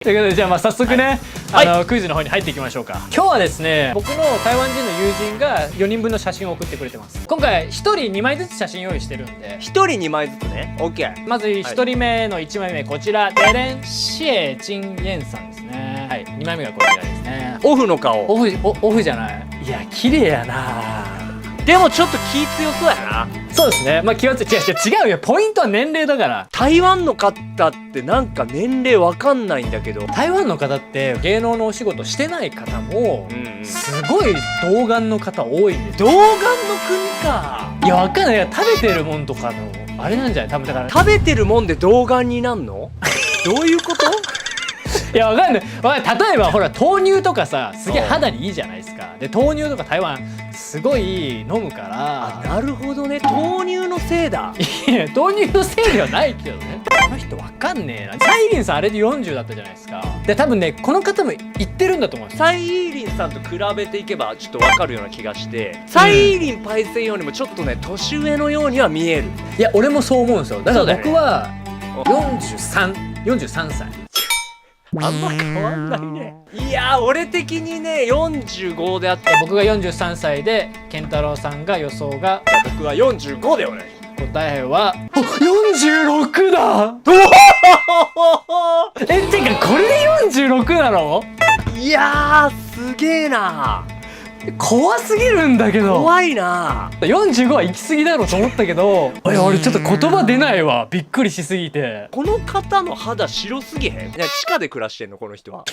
ということで、じゃあ早速ね、クイズの方に入っていきましょうか。今日はですね、僕の台湾人の友人が4人分の写真を送ってくれてます。今回1人2枚ずつ写真用意してるんで、1人2枚ずつね。 OK。 まず1人目の1枚目、こちらデレン・シエ・ジン・イェンさんですね。はい、2枚目がこちらですね。オフの顔。オフじゃない。いや、綺麗やな。でもちょっと気強そうやな。そうですね。まあ気は違うよ。ポイントは年齢だから。台湾の方ってなんか年齢わかんないんだけど、台湾の方って芸能のお仕事してない方も、すごい童顔の方多いんですよ。童顔の国か。いや、わかんない。食べてるもんとかのあれなんじゃない？多分だから食べてるもんで童顔になんの？どういうこと？いや、わかんない。例えばほら豆乳とかさ、すげえ肌にいいじゃないですか。で豆乳とか台湾すごい飲むから。なるほどね。豆乳のせいだ。いや、豆乳のせいではないけどね。この人わかんねえな。サイリンさんあれで40だったじゃないですか。で多分ね、この方も言ってるんだと思うんです。サイリンさんと比べていけばちょっとわかるような気がして、サイリンパイセンよりもちょっとね年上のようには見える。いや、俺もそう思うんですよ。だから僕はね、43歳。あんま変わんないね。いやー、俺的にね45であって、僕が43歳で、健太郎さんが予想が、僕は45でお願いします。答えは46だ。てかこれで46なの？いやー、すげえな。怖すぎるんだけど。怖いな。45は行き過ぎだろうと思ったけど、俺ちょっと言葉出ないわ。びっくりしすぎて。この方の肌白すぎへん？いや、地下で暮らしてんのこの人は。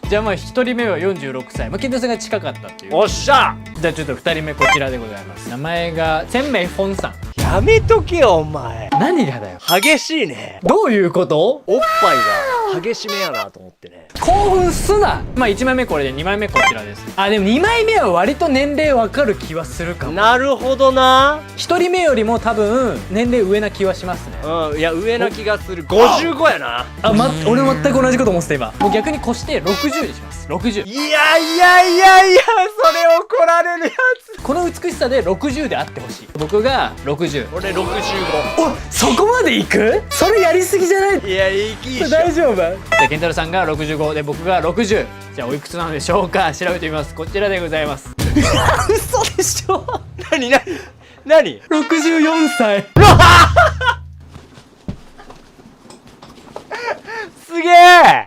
じゃあまあ1人目は46歳。健太さんが近かったっていう。おっしゃ。じゃあちょっと2人目こちらでございます。名前がチェンメイフォンさん。やめとけよお前。何がだよ。激しいね。どういうこと？おっぱいが激しめやなと思ってね。興奮すな。まあ1枚目これで、2枚目こちらです。でも2枚目は割と年齢わかる気はするかも。なるほどな。1人目よりも多分年齢上な気はしますね。いや、上な気がする。55やな。俺全く同じこと思ってた今。もう逆に越して60にします。60。いやいやいやいや、それ怒られるやつ。この美しさで60であってほしい。僕が60。俺65。そこまでいく？それやりすぎじゃない？いや、いいっしょ。大丈夫？じゃあ健太郎さんが65で、僕が60。じゃあおいくつなのでしょうか？調べてみます。こちらでございます。嘘でしょ？何64歳。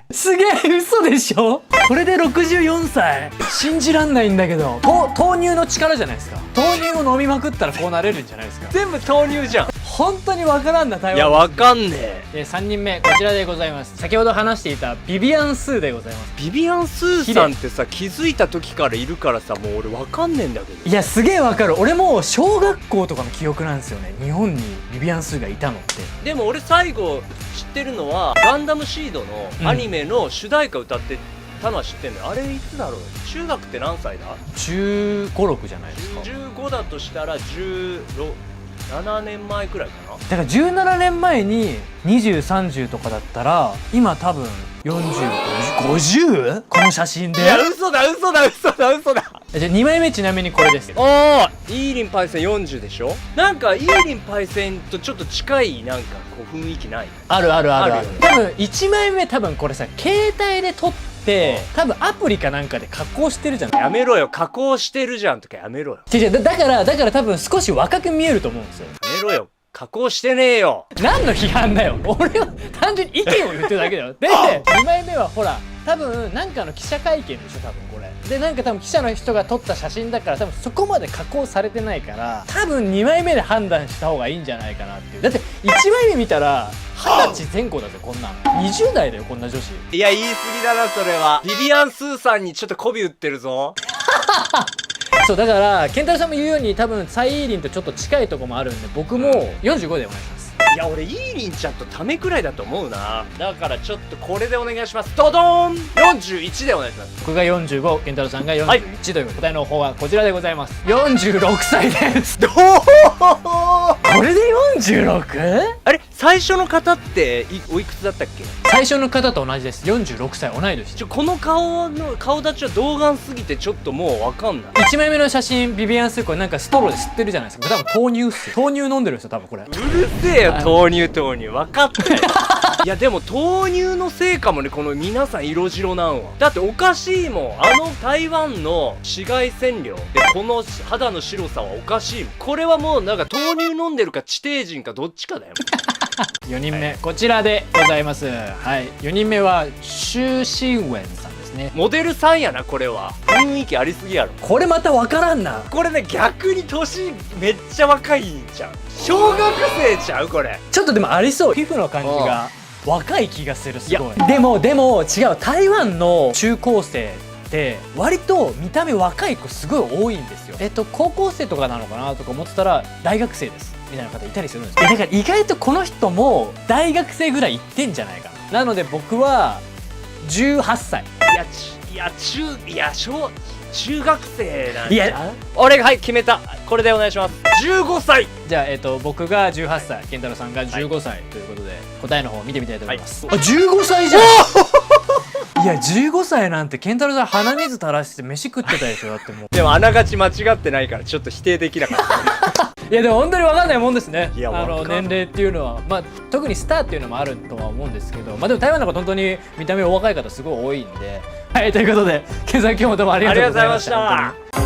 すげえ嘘でしょ？これで64歳？信じらんないんだけど。豆乳の力じゃないですか。豆乳を飲みまくったらこうなれるんじゃないですか。全部豆乳じゃん。本当にわからんな、台湾。いや、わかんねえ。で3人目こちらでございます。先ほど話していたビビアン・スーでございます。ビビアン・スーさんってさ、気づいた時からいるからさ、もう俺わかんねえんだけど。いや、すげえわかる。俺も小学校とかの記憶なんですよね。日本にビビアン・スーがいたのって。でも俺最後知ってるのは、ガンダムシードのアニメの主題歌歌ってたのは知ってんのよ。あれいつだろう。中学って何歳だ？15、6じゃないですか。15だとしたら7年前くらいかな。だから17年前に20、30とかだったら、今多分40、50？ この写真で。いや、嘘だ。じゃあ2枚目ちなみにこれです。イーリンパイセン40でしょ。なんかイーリンパイセンとちょっと近いなんかこう雰囲気ない？ある。あるよね。多分1枚目多分これさ、携帯で撮って多分アプリかなんかで加工してるじゃん。やめろよ。加工してるじゃんとかやめろよ。だから多分少し若く見えると思うんですよ。やめろよ。加工してねえよ。何の批判だよ。俺は単純に意見を言ってるだけだよ。で2枚目はほら、多分なんかの記者会見でしょ、多分これで。なんか多分記者の人が撮った写真だから、多分そこまで加工されてないから、多分2枚目で判断した方がいいんじゃないかなっていう。だって1枚目見たら20歳前後だぜ、こんなん20代だよ、こんな女子。いや、言い過ぎだなそれは。ビビアン・スーさんにちょっと媚び売ってるぞ。そうだから、健太郎さんも言うように多分サイーリンとちょっと近いとこもあるんで、僕も45でお願いします。いや、俺イーリンちゃんとためくらいだと思うな。だからちょっとこれでお願いします。ドドーン41でお願いします。僕が45、健太郎さんが41という答えの方はこちらでございます。46歳です。どうこれで 46？ あれ最初の方っておいくつだったっけ？最初の方と同じです。46歳、同い年。この顔立ちは童顔すぎてちょっともうわかんない。1枚目の写真、ビビアン・スーこれなんかストローで吸ってるじゃないですか。多分豆乳っすよ。豆乳飲んでるんですよ多分これ。うるせえよ、豆乳分かったよいやでも豆乳のせいかもね、この皆さん色白なんは。だっておかしいもん、台湾の紫外線量でこの肌の白さはおかしいもん。これはもうなんか豆乳飲んでるか地底人かどっちかだよ4人目、こちらでございます。はい、4人目はシュ・シンウェンさんですね。モデルさんやな、これは。雰囲気ありすぎやろ。これまた分からんな。これね、逆に年めっちゃ若いんちゃう？小学生ちゃうこれ。ちょっとでもありそう。皮膚の感じが若い気がする。すごい。でも違う。台湾の中高生って割と見た目若い子すごい多いんですよ。高校生とかなのかなとか思ってたら大学生ですみたいな方いたりするんですよ。だから意外とこの人も大学生ぐらい行ってんじゃないかな。なので僕は18歳。中学生なんいやや。俺がはい決めた。これでお願いします。15歳。じゃあ僕が18歳、健太郎さんが15歳ということで、答えの方を見てみたいと思います。あ、15歳じゃんいや15歳なんて健太郎さん鼻水垂らして飯食ってたでしょ。だってもうでもあながち間違ってないからちょっと否定できなかったいやでも本当に分かんないもんですね。いや分かんない年齢っていうのは、まあ特にスターっていうのもあるとは思うんですけど、まあでも台湾の方本当に見た目お若い方すごい多いんで。はい、ということで健さん今日もどうもありがとうございました。ありがとうございました。